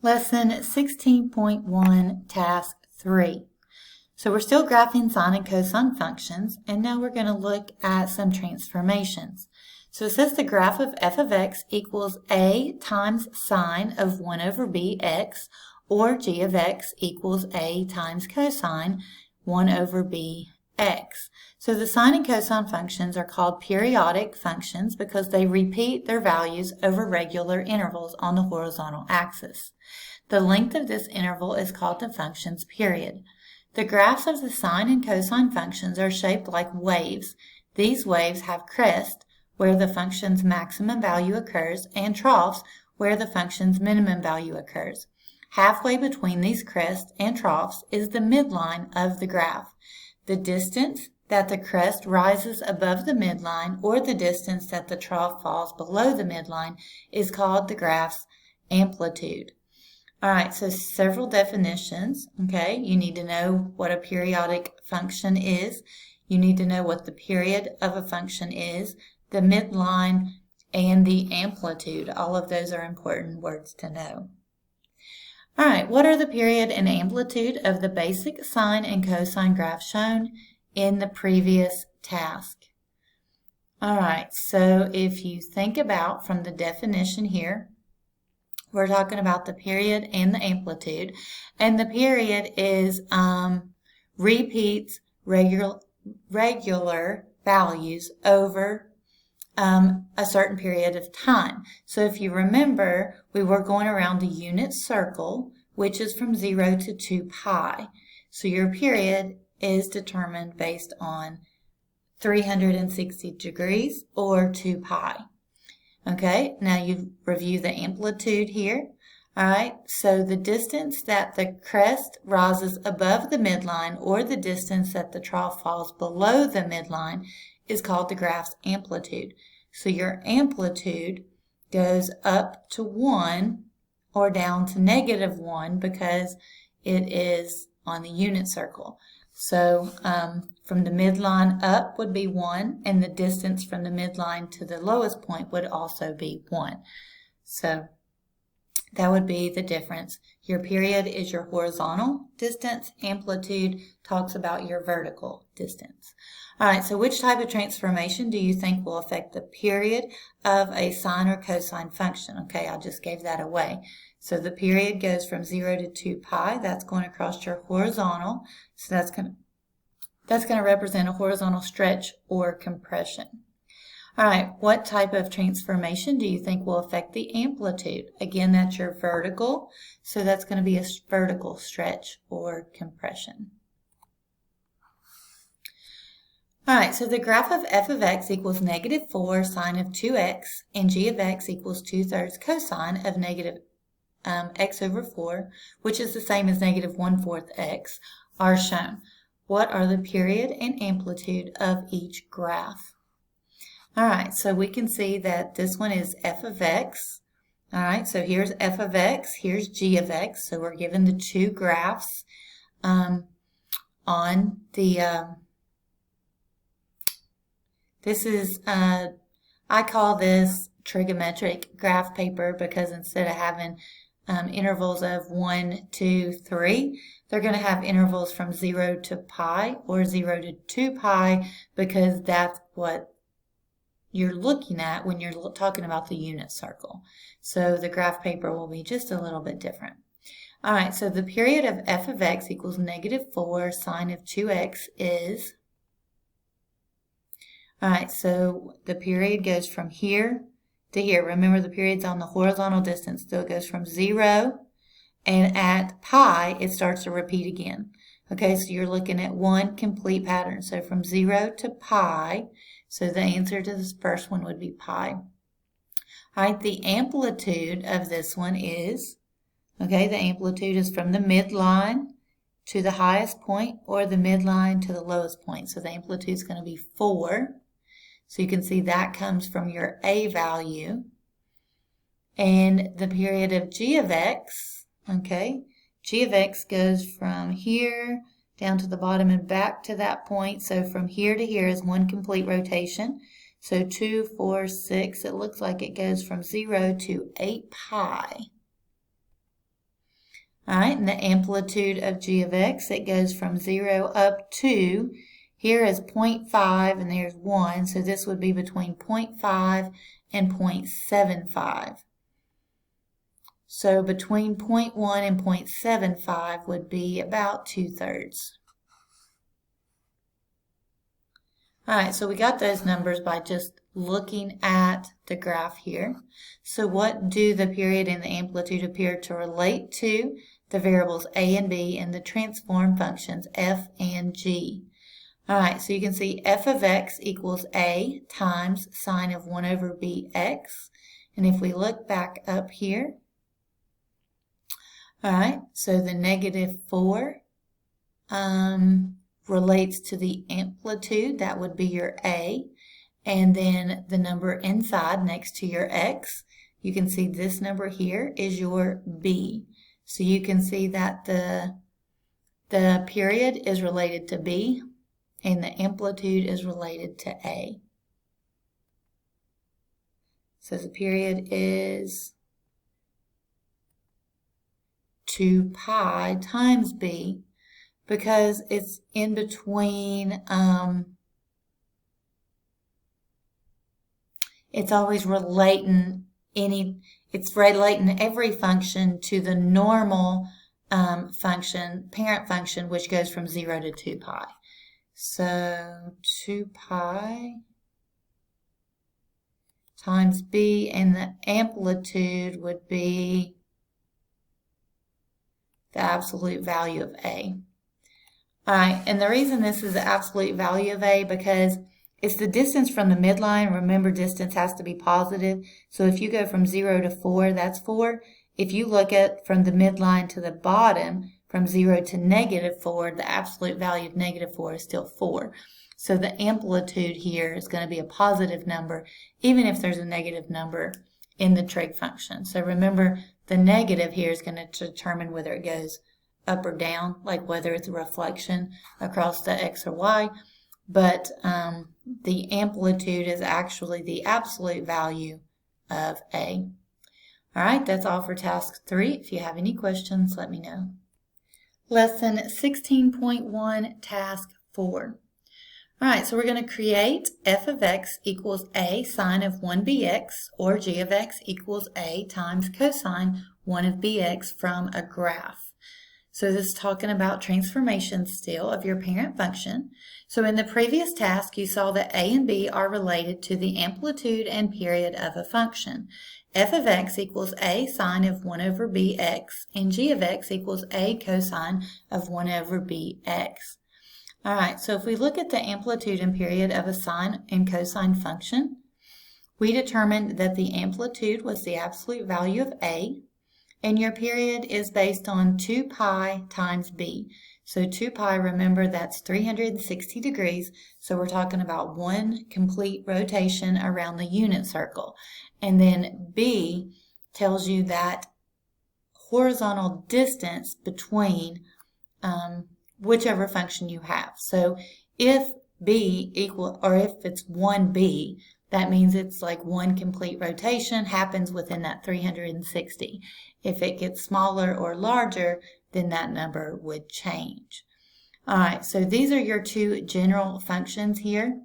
Lesson 16.1, Task 3. So we're still graphing sine and cosine functions, and now we're going to look at some transformations. So it says the graph of f of x equals a times sine of 1 over bx, or g of x equals a times cosine 1 over bx. So the sine and cosine functions are called periodic functions because they repeat their values over regular intervals on the horizontal axis. The length of this interval is called the function's period. The graphs of the sine and cosine functions are shaped like waves. These waves have crests, where the function's maximum value occurs, and troughs, where the function's minimum value occurs. Halfway between these crests and troughs is the midline of the graph. The distance that the crest rises above the midline, or the distance that the trough falls below the midline, is called the graph's amplitude. All right, so several definitions, okay? You need to know what a periodic function is. You need to know what the period of a function is, the midline, and the amplitude. All of those are important words to know. All right, what are the period and amplitude of the basic sine and cosine graph shown in the previous task? All right, so if you think about from the definition here, we're talking about the period and the amplitude, and the period is repeats regular values over a certain period of time. So if you remember, we were going around a unit circle, which is from 0 to 2 pi. So your period is determined based on 360 degrees or 2 pi. Okay, now you review the amplitude here. All right, so the distance that the crest rises above the midline, or the distance that the trough falls below the midline, is called the graph's amplitude. So your amplitude goes up to 1 or down to -1 because it is on the unit circle. So from the midline up would be 1, and the distance from the midline to the lowest point would also be 1. So that would be the difference. Your period is your horizontal distance. Amplitude talks about your vertical distance. All right, so which type of transformation do you think will affect the period of a sine or cosine function? Okay, I just gave that away. So the period goes from 0 to 2 pi. That's going across your horizontal. So that's going to represent a horizontal stretch or compression. All right, what type of transformation do you think will affect the amplitude? Again, that's your vertical. So that's going to be a vertical stretch or compression. All right, so the graph of f of x equals -4 sine of 2x, and g of x equals 2/3 cosine of negative x over 4, which is the same as -1/4 x, are shown. What are the period and amplitude of each graph? All right, so we can see that this one is f of x. All right, so here's f of x, here's g of x. So we're given the two graphs on the, this is, I call this trigonometric graph paper because instead of having intervals of 1, 2, 3, they're going to have intervals from 0 to pi or 0 to 2 pi because that's what you're looking at when you're talking about the unit circle. So the graph paper will be just a little bit different. All right, so the period of f of x equals -4 sine of 2x is, all right, so the period goes from here to here. Remember, the period's on the horizontal distance, so it goes from 0, and at pi, it starts to repeat again. Okay, so you're looking at one complete pattern. So from 0 to pi, so the answer to this first one would be pi. All right, the amplitude of this one is, okay, the amplitude is from the midline to the highest point, or the midline to the lowest point. So the amplitude is going to be 4. So you can see that comes from your a value. And the period of g of x, okay, g of x goes from here down to the bottom and back to that point. So from here to here is one complete rotation. So 2, 4, 6, it looks like it goes from 0 to 8 pi. All right, and the amplitude of g of x, it goes from 0 up to, here is 0.5 and there's 1, so this would be between 0.5 and 0.75. So between 0.1 and 0.75 would be about 2/3. All right, so we got those numbers by just looking at the graph here. So what do the period and the amplitude appear to relate to? The variables a and b and the transform functions f and g. All right, so you can see f of x equals a times sine of 1 over bx. And if we look back up here, all right, so the -4 relates to the amplitude, that would be your a, and then the number inside next to your x, you can see this number here is your b. So you can see that the period is related to b and the amplitude is related to a. So the period is 2 pi times b, because it's in between, it's always relating every function to the normal function, parent function, which goes from 0 to 2 pi. So 2 pi times b, and the amplitude would be the absolute value of a. All right, and the reason this is the absolute value of a, because it's the distance from the midline. Remember, distance has to be positive. So if you go from 0 to 4, that's 4. If you look at from the midline to the bottom, from 0 to -4, the absolute value of -4 is still 4. So the amplitude here is going to be a positive number, even if there's a negative number in the trig function. So remember, the negative here is going to determine whether it goes up or down, like whether it's a reflection across the x or y. But the amplitude is actually the absolute value of a. All right, that's all for task 3. If you have any questions, let me know. Lesson 16.1, task 4. All right, so we're going to create f of x equals a sine of 1 bx, or g of x equals a times cosine 1 of bx from a graph. So this is talking about transformation still of your parent function. So in the previous task, you saw that a and b are related to the amplitude and period of a function. F of x equals a sine of 1 over bx, and g of x equals a cosine of 1 over bx. All right, so if we look at the amplitude and period of a sine and cosine function, we determined that the amplitude was the absolute value of a, and your period is based on 2 pi times b. So 2 pi, remember, that's 360 degrees. So we're talking about 1 complete rotation around the unit circle. And then b tells you that horizontal distance between whichever function you have. So if b equal, or if it's 1b, that means it's like 1 complete rotation happens within that 360. If it gets smaller or larger, then that number would change. All right, so these are your 2 general functions here.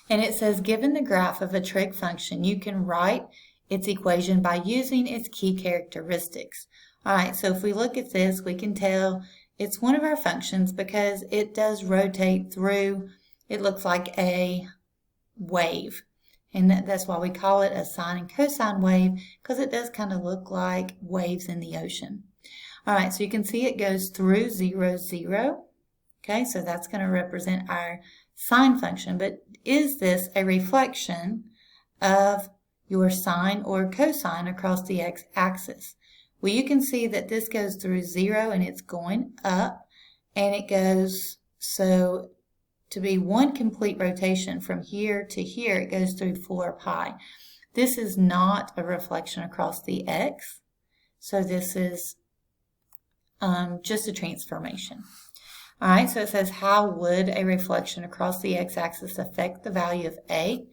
And it says, given the graph of a trig function, you can write its equation by using its key characteristics. All right, so if we look at this, we can tell it's one of our functions because it does rotate through, it looks like a wave. And that's why we call it a sine and cosine wave, because it does kind of look like waves in the ocean. All right, so you can see it goes through 0, 0. Okay, so that's going to represent our sine function. But is this a reflection of your sine or cosine across the x-axis? Well, you can see that this goes through 0 and it's going up, and it goes, so to be 1 complete rotation from here to here, it goes through 4 pi. This is not a reflection across the x, so this is just a transformation. All right, so it says, how would a reflection across the x-axis affect the value of a?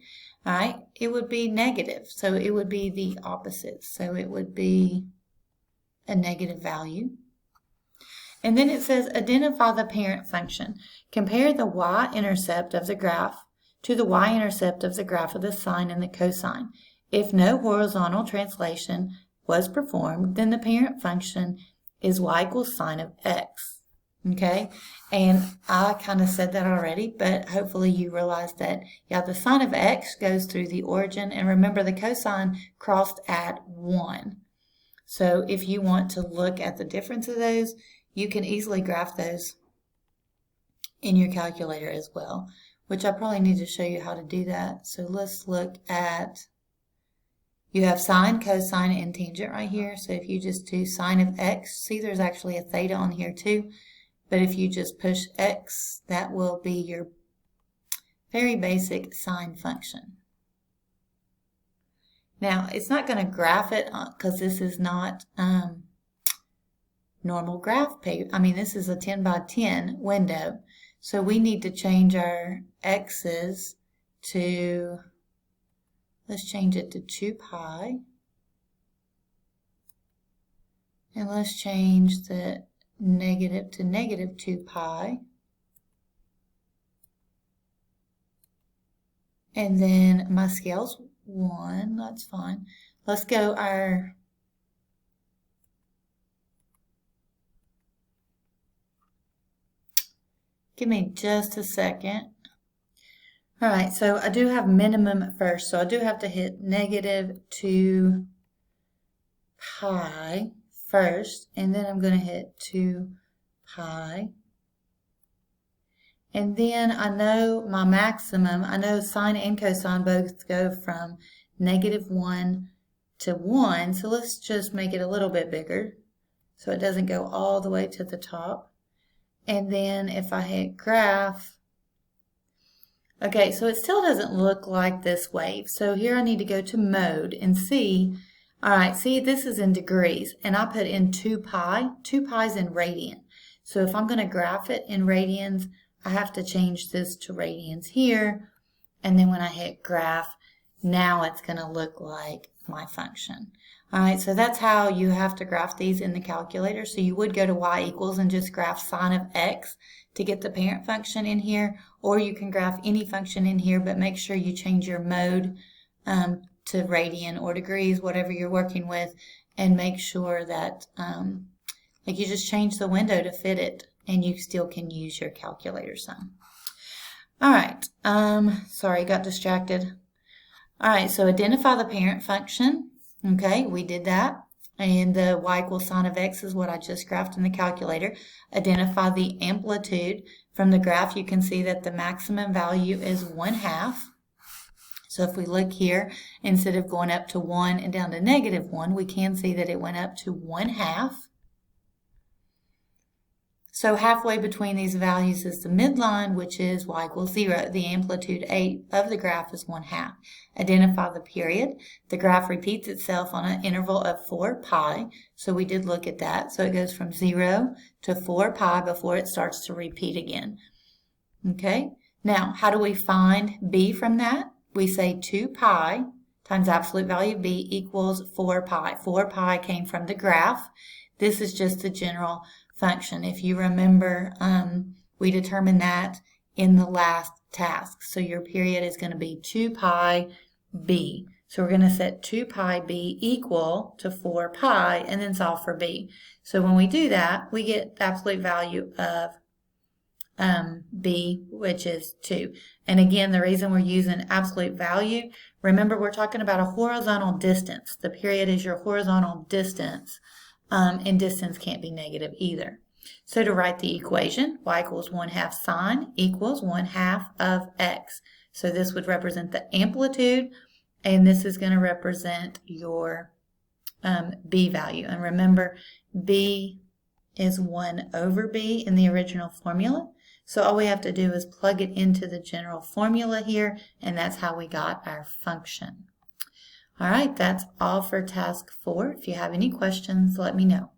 All right, it would be negative, so it would be the opposite. So it would be a negative value. And then it says identify the parent function. Compare the y-intercept of the graph to the y-intercept of the graph of the sine and the cosine. If no horizontal translation was performed, then the parent function is y equals sine of x. Okay, and I kind of said that already, but hopefully you realize that, yeah, the sine of x goes through the origin, and remember the cosine crossed at 1. So if you want to look at the difference of those, you can easily graph those in your calculator as well, which I probably need to show you how to do that. So let's look at, you have sine, cosine, and tangent right here. So if you just do sine of x, see there's actually a theta on here too. But if you just push x, that will be your very basic sine function. Now, it's not going to graph it because this is not normal graph paper. I mean, this is a 10 by 10 window. So we need to change our x's to, let's change it to 2 pi. And let's change the negative to negative 2 pi. And then my scale's 1, that's fine. Let's go our, give me just a second. All right, so I do have minimum at first, so I do have to hit negative 2 pi first, and then I'm going to hit 2 pi. And then I know my maximum, I know sine and cosine both go from negative 1 to 1, so let's just make it a little bit bigger so it doesn't go all the way to the top. And then if I hit graph, okay, so it still doesn't look like this wave. So here I need to go to mode and see, all right, see this is in degrees, and I put in 2 pi, 2 pi is in radian. So if I'm going to graph it in radians, I have to change this to radians here, and then when I hit graph, now it's going to look like my function. All right, so that's how you have to graph these in the calculator. So you would go to y equals and just graph sine of x to get the parent function in here, or you can graph any function in here, but make sure you change your mode to radian or degrees, whatever you're working with, and make sure that like you just change the window to fit it, and you still can use your calculator some. All right, sorry, got distracted. All right, so identify the parent function. Okay, we did that. And the y equals sine of x is what I just graphed in the calculator. Identify the amplitude. From the graph, you can see that the maximum value is 1/2. So if we look here, instead of going up to 1 and down to negative 1, we can see that it went up to 1/2. So halfway between these values is the midline, which is y equals 0. The amplitude of the graph is 1/2. Identify the period. The graph repeats itself on an interval of 4 pi. So we did look at that. So it goes from 0 to 4 pi before it starts to repeat again. Okay. Now, how do we find b from that? We say 2 pi times absolute value of b equals 4 pi. 4 pi came from the graph. This is just the general function. If you remember, we determined that in the last task. So your period is going to be 2 pi b. So we're going to set 2 pi b equal to 4 pi and then solve for b. So when we do that, we get the absolute value of b, which is 2. And again, the reason we're using absolute value, remember we're talking about a horizontal distance. The period is your horizontal distance. And distance can't be negative either. So to write the equation, y equals 1/2 sine equals 1/2 of x. So this would represent the amplitude, and this is going to represent your b value. And remember, b is 1 over b in the original formula. So all we have to do is plug it into the general formula here, and that's how we got our function. All right, that's all for task 4. If you have any questions, let me know.